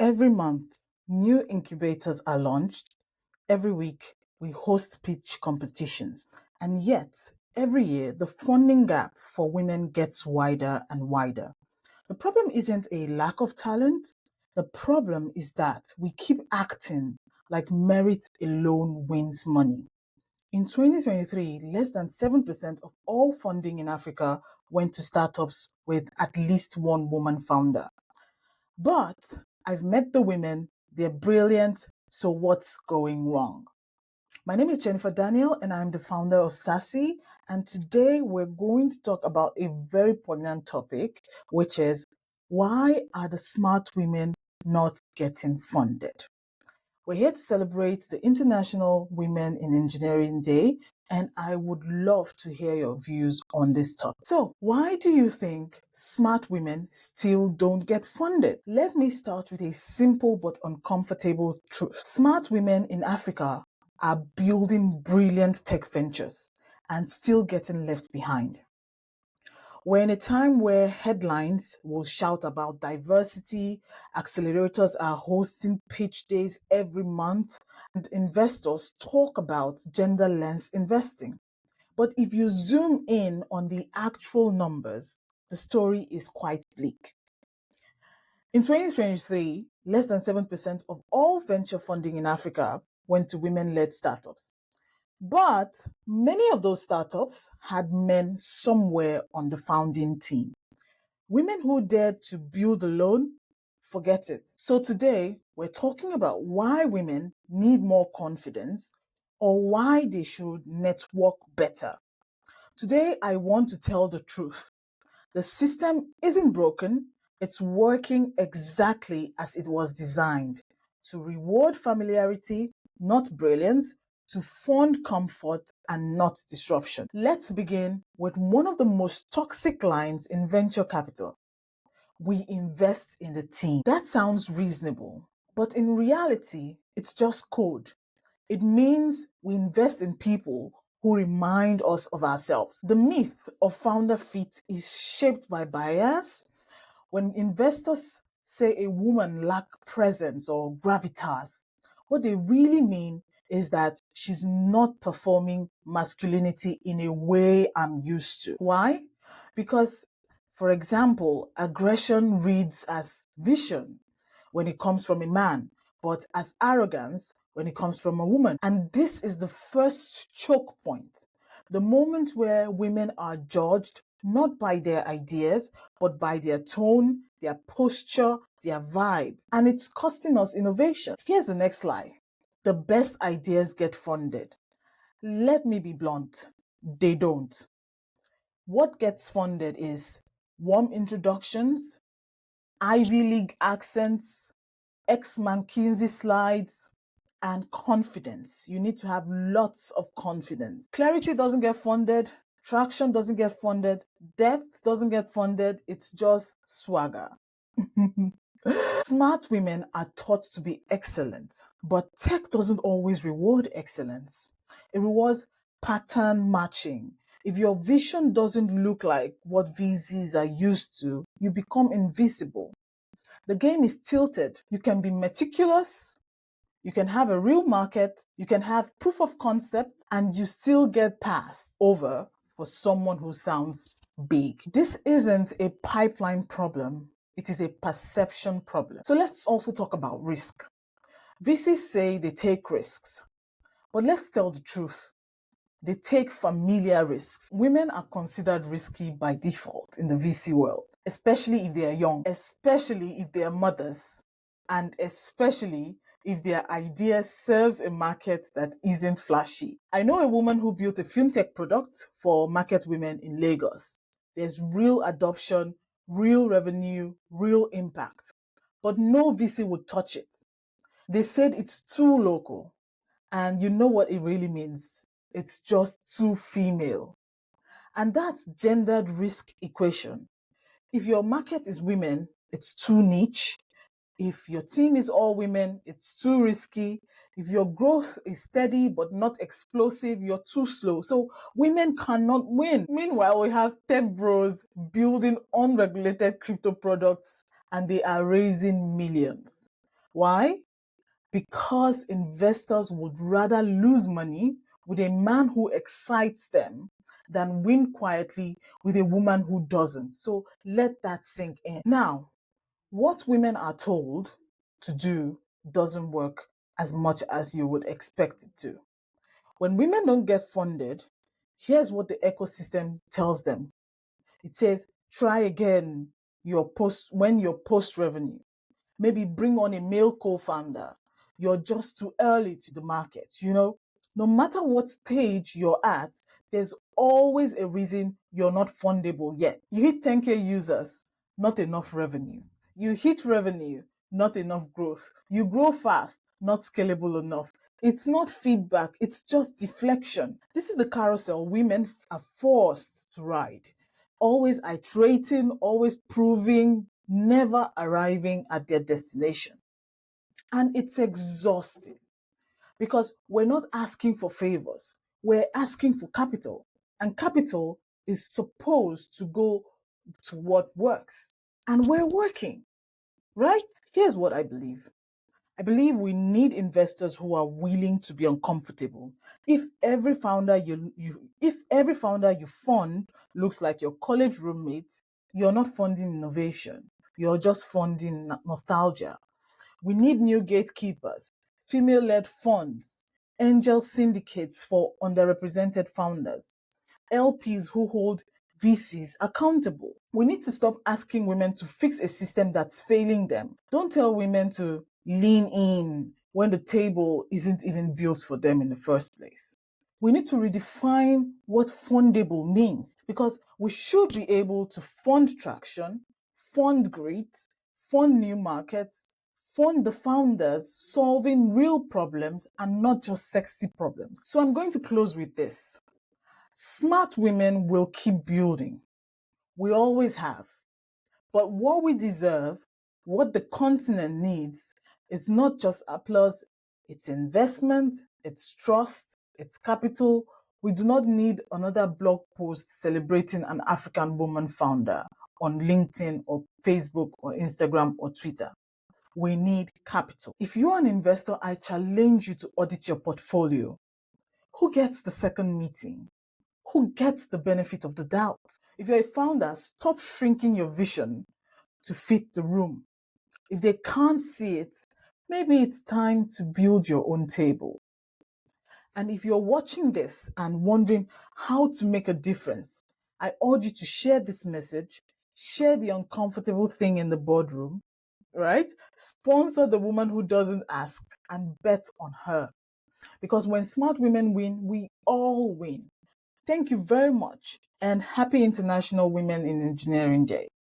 Every month, new incubators are launched. Every week, we host pitch competitions. And yet, every year, the funding gap for women gets wider and wider. The problem isn't a lack of talent. The problem is that we keep acting like merit alone wins money. In 2023, less than 7% of all funding in Africa went to startups with at least one woman founder. But I've met the women, they're brilliant, so what's going wrong? My name is Jennifer Daniel, and I'm the founder of Sassy. And today we're going to talk about a very poignant topic, which is why are the smart women not getting funded? We're here to celebrate the International Women in Engineering Day, and I would love to hear your views on this topic. So, why do you think smart women still don't get funded? Let me start with a simple but uncomfortable truth. Smart women in Africa are building brilliant tech ventures and still getting left behind. We're in a time where headlines will shout about diversity, accelerators are hosting pitch days every month, and investors talk about gender lens investing. But if you zoom in on the actual numbers, the story is quite bleak. In 2023, less than 7% of all venture funding in Africa went to women-led startups. But many of those startups had men somewhere on the founding team. Women who dared to build alone, forget it. So today, we're talking about why women need more confidence or why they should network better. Today, I want to tell the truth. The system isn't broken, it's working exactly as it was designed to reward familiarity, not brilliance, to fund comfort and not disruption. Let's begin with one of the most toxic lines in venture capital. We invest in the team. That sounds reasonable, but in reality, it's just code. It means we invest in people who remind us of ourselves. The myth of founder fit is shaped by bias. When investors say a woman lacks presence or gravitas, what they really mean is that she's not performing masculinity in a way I'm used to. Why? Because, for example, aggression reads as vision when it comes from a man, but as arrogance when it comes from a woman. And this is the first choke point. The moment where women are judged not by their ideas, but by their tone, their posture, their vibe. And it's costing us innovation. Here's the next lie. The best ideas get funded. Let me be blunt. They don't. What gets funded is warm introductions, Ivy League accents, ex-McKinsey slides, and confidence. You need to have lots of confidence. Clarity doesn't get funded. Traction doesn't get funded. Depth doesn't get funded. It's just swagger. Smart women are taught to be excellent, but tech doesn't always reward excellence. It rewards pattern matching. If your vision doesn't look like what VCs are used to, you become invisible. The game is tilted. You can be meticulous, you can have a real market, you can have proof of concept, and you still get passed over for someone who sounds big. This isn't a pipeline problem, it is a perception problem. So let's also talk about risk. VCs say they take risks, but let's tell the truth. They take familiar risks. Women are considered risky by default in the VC world, especially if they are young, especially if they are mothers, and especially if their idea serves a market that isn't flashy. I know a woman who built a fintech product for market women in Lagos. There's real adoption, real revenue, real impact, but no VC would touch it. They said it's too local, and you know what it really means. It's just too female. And that's gendered risk equation. If your market is women, it's too niche. If your team is all women, it's too risky. If your growth is steady but not explosive, you're too slow. So women cannot win. Meanwhile, we have tech bros building unregulated crypto products and they are raising millions. Why? Because investors would rather lose money with a man who excites them than win quietly with a woman who doesn't. So let that sink in. Now, what women are told to do doesn't work as much as you would expect it to. When women don't get funded, here's what the ecosystem tells them. It says, try again when you're post revenue. Maybe bring on a male co-founder. You're just too early to the market. No matter what stage you're at, there's always a reason you're not fundable yet. You hit 10K users, not enough revenue. You hit revenue, not enough growth. You grow fast, not scalable enough. It's not feedback, it's just deflection. This is the carousel women are forced to ride. Always iterating, always proving, never arriving at their destination. And it's exhausting because we're not asking for favors, we're asking for capital. And capital is supposed to go to what works. And we're working, right? Here's what I believe. I believe we need investors who are willing to be uncomfortable. If every founder you fund looks like your college roommate, you're not funding innovation. You're just funding nostalgia. We need new gatekeepers, female-led funds, angel syndicates for underrepresented founders, LPs who hold VCs accountable. We need to stop asking women to fix a system that's failing them. Don't tell women to lean in when the table isn't even built for them in the first place. We need to redefine what fundable means because we should be able to fund traction, fund grit, fund new markets, fund the founders solving real problems and not just sexy problems. So I'm going to close with this. Smart women will keep building. We always have. But what we deserve, what the continent needs, is not just applause, it's investment, it's trust, it's capital. We do not need another blog post celebrating an African woman founder on LinkedIn or Facebook or Instagram or Twitter. We need capital. If you're an investor, I challenge you to audit your portfolio. Who gets the second meeting? Who gets the benefit of the doubt? If you're a founder, stop shrinking your vision to fit the room. If they can't see it, maybe it's time to build your own table. And if you're watching this and wondering how to make a difference, I urge you to share this message, share the uncomfortable thing in the boardroom, right? Sponsor the woman who doesn't ask and bet on her. Because when smart women win, we all win. Thank you very much and happy International Women in Engineering Day.